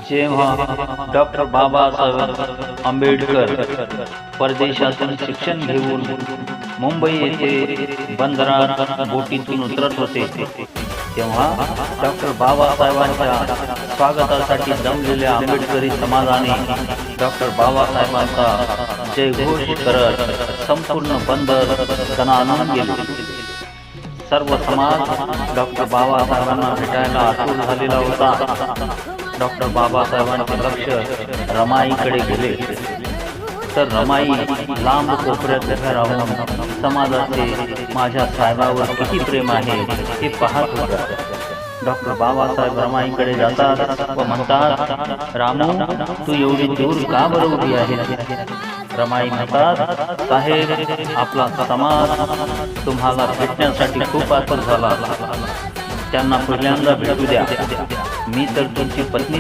जेव्हा डॉक्टर बाबासाहेब आंबेडकर परदेशातून शिक्षण घेऊन मुंबई येथे बंदरात बोटीतून उतरत होते, तेव्हा डॉक्टर बाबासाहेबांच्या स्वागतासाठी जमलेल्या आंबेडकरी समाजाने डॉक्टर बाबासाहेबांचा जयघोष करत संपूर्ण बंदर दणाणून गेले. सर्व समाज डॉक्टर बाबासाहेबांना भेटायला आतुर झालेला होता. डॉक्टर बाबासाहेबांचे लक्ष रमाईकडे गेले, तर रमाई लांब कोपऱ्यात उभ्या राहून समाजाचे माझ्या साहेबावर किती प्रेम आहे हे पाहत होता. डॉक्टर बाबासाहेब रमाईकडे जातात व म्हणतात, रामू, तू एवढी दूर का बरं उभी आहे? रमाई म्हणतात, साहेब, आपला समाज तुम्हाला भेटण्यासाठी खूप आतुर झाला. त्यांना पहिल्यांदा भेटू द्या. मी तर तुमची पत्नी